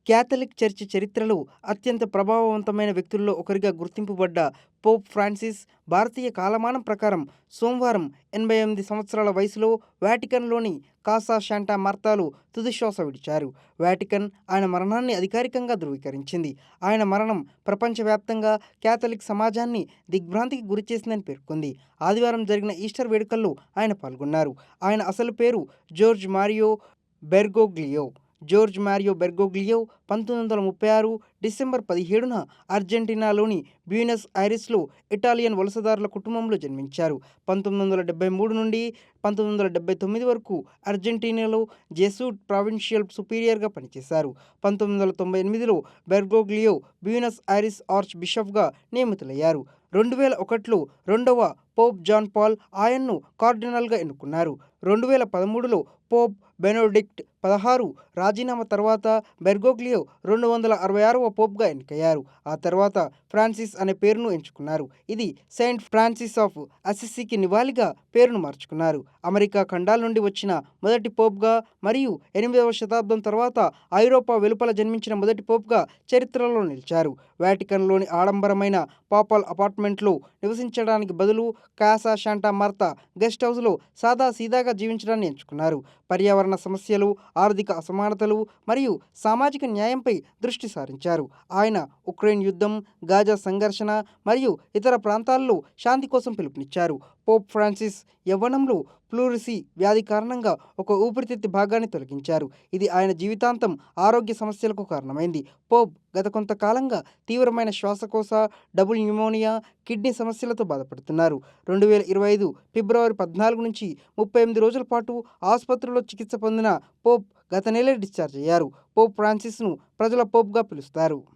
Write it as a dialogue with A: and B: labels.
A: Catholic church చరిత్రలో అత్యంత ప్రభావవంతమైన వ్యక్తుల్లో ఒకరిగా గుర్తింపుబడ్డ పోప్ ఫ్రాన్సిస్ భారతీయ కాలమానం ప్రకారం సోమవారం 88 సంవత్సరాల వయసులో వాటికన్లోని కాసా శాంటా మార్తాలో తుదిశ్వాస విడిచారు. వాటికన్ ఆయన మరణాన్ని అధికారికంగా ధృవీకరించింది. ఆయన మరణం ప్రపంచవ్యాప్తంగా క్యాథలిక్ సమాజాన్ని దిగ్భ్రాంతికి గురిచేసిందని పేర్కొంది. ఆదివారం జరిగిన ఈస్టర్ వేడుకల్లో ఆయన పాల్గొన్నారు. ఆయన అసలు పేరు జోర్జ్ మారియో బెర్గోగ్లియో 1936 డిసెంబర్ 17న అర్జెంటీనాలోని బ్యూనస్ ఐరిస్లో ఇటాలియన్ వలసదారుల కుటుంబంలో జన్మించారు. 1973 నుండి 1979 వరకు అర్జెంటీనాలో జెసూట్ ప్రావిన్షియల్ సుపీరియర్గా పనిచేశారు. 1998లో బెర్గోగ్లియో బ్యూనస్ ఐరిస్ ఆర్చ్ బిషప్గా నియమితులయ్యారు. 2001లో రెండవ పోప్ జాన్ పాల్ ఆయన్ను కార్డినల్గా ఎన్నుకున్నారు. 2013లో పోప్ బెనెడిక్ట్ 16 రాజీనామా తర్వాత బెర్గోగ్లియో 266వ పోప్గా ఎన్నికయ్యారు. ఆ తర్వాత ఫ్రాన్సిస్ అనే పేరును ఎంచుకున్నారు. ఇది సెయింట్ ఫ్రాన్సిస్ ఆఫ్ అసిసికి నివాళిగా పేరును మార్చుకున్నారు. అమెరికా ఖండాల నుండి వచ్చిన మొదటి పోప్గా మరియు 8వ శతాబ్దం తర్వాత ఐరోపా వెలుపల జన్మించిన మొదటి పోప్గా చరిత్రలో నిలిచారు. వాటికన్లోని ఆడంబరమైన పాపల్ అపార్ట్మెంట్లో నివసించడానికి బదులు కాసా శాంటా మార్తా గెస్ట్ హౌస్లో సాదా సీదాగా జీవించడాన్ని ఎంచుకున్నారు. పర్యావరణ సమస్యలు, ఆర్థిక అసమానతలు మరియు సామాజిక న్యాయంపై దృష్టి సారించారు. ఆయన ఉక్రెయిన్ యుద్ధం, గాజా సంఘర్షణ మరియు ఇతర ప్రాంతాల్లో శాంతి కోసం పిలుపునిచ్చారు. పోప్ ఫ్రాన్సిస్ యవ్వనంలో ప్లూరిసీ వ్యాధి కారణంగా ఒక ఊపిరితిత్తు భాగాన్ని తొలగించారు. ఇది ఆయన జీవితాంతం ఆరోగ్య సమస్యలకు కారణమైంది. పోప్ గత కొంతకాలంగా తీవ్రమైన శ్వాసకోశ, డబుల్ న్యూమోనియా, కిడ్నీ సమస్యలతో బాధపడుతున్నారు. 2025 ఫిబ్రవరి 14 నుంచి 38 రోజుల పాటు ఆసుపత్రిలో చికిత్స పొందిన పోప్ గత నెలే డిశ్చార్జ్ అయ్యారు. పోప్ ఫ్రాన్సిస్ను ప్రజల పోప్గా పిలుస్తారు.